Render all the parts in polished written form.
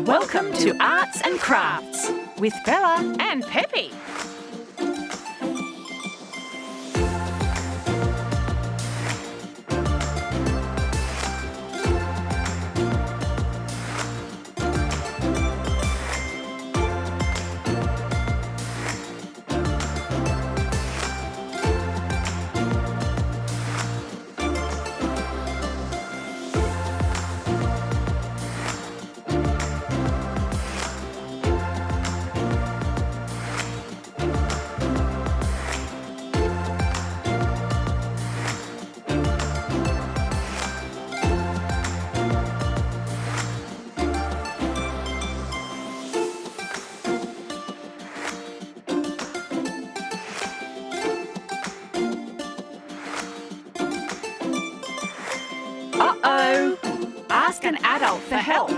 Welcome to Arts and Crafts with Bella and Pepe. Uh-oh! Ask an adult for help.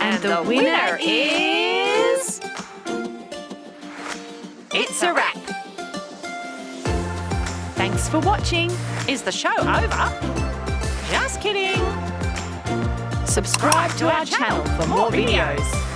And the winner is... It's a wrap. Thanks for watching. Is the show over? Just kidding. Subscribe to our channel for more videos.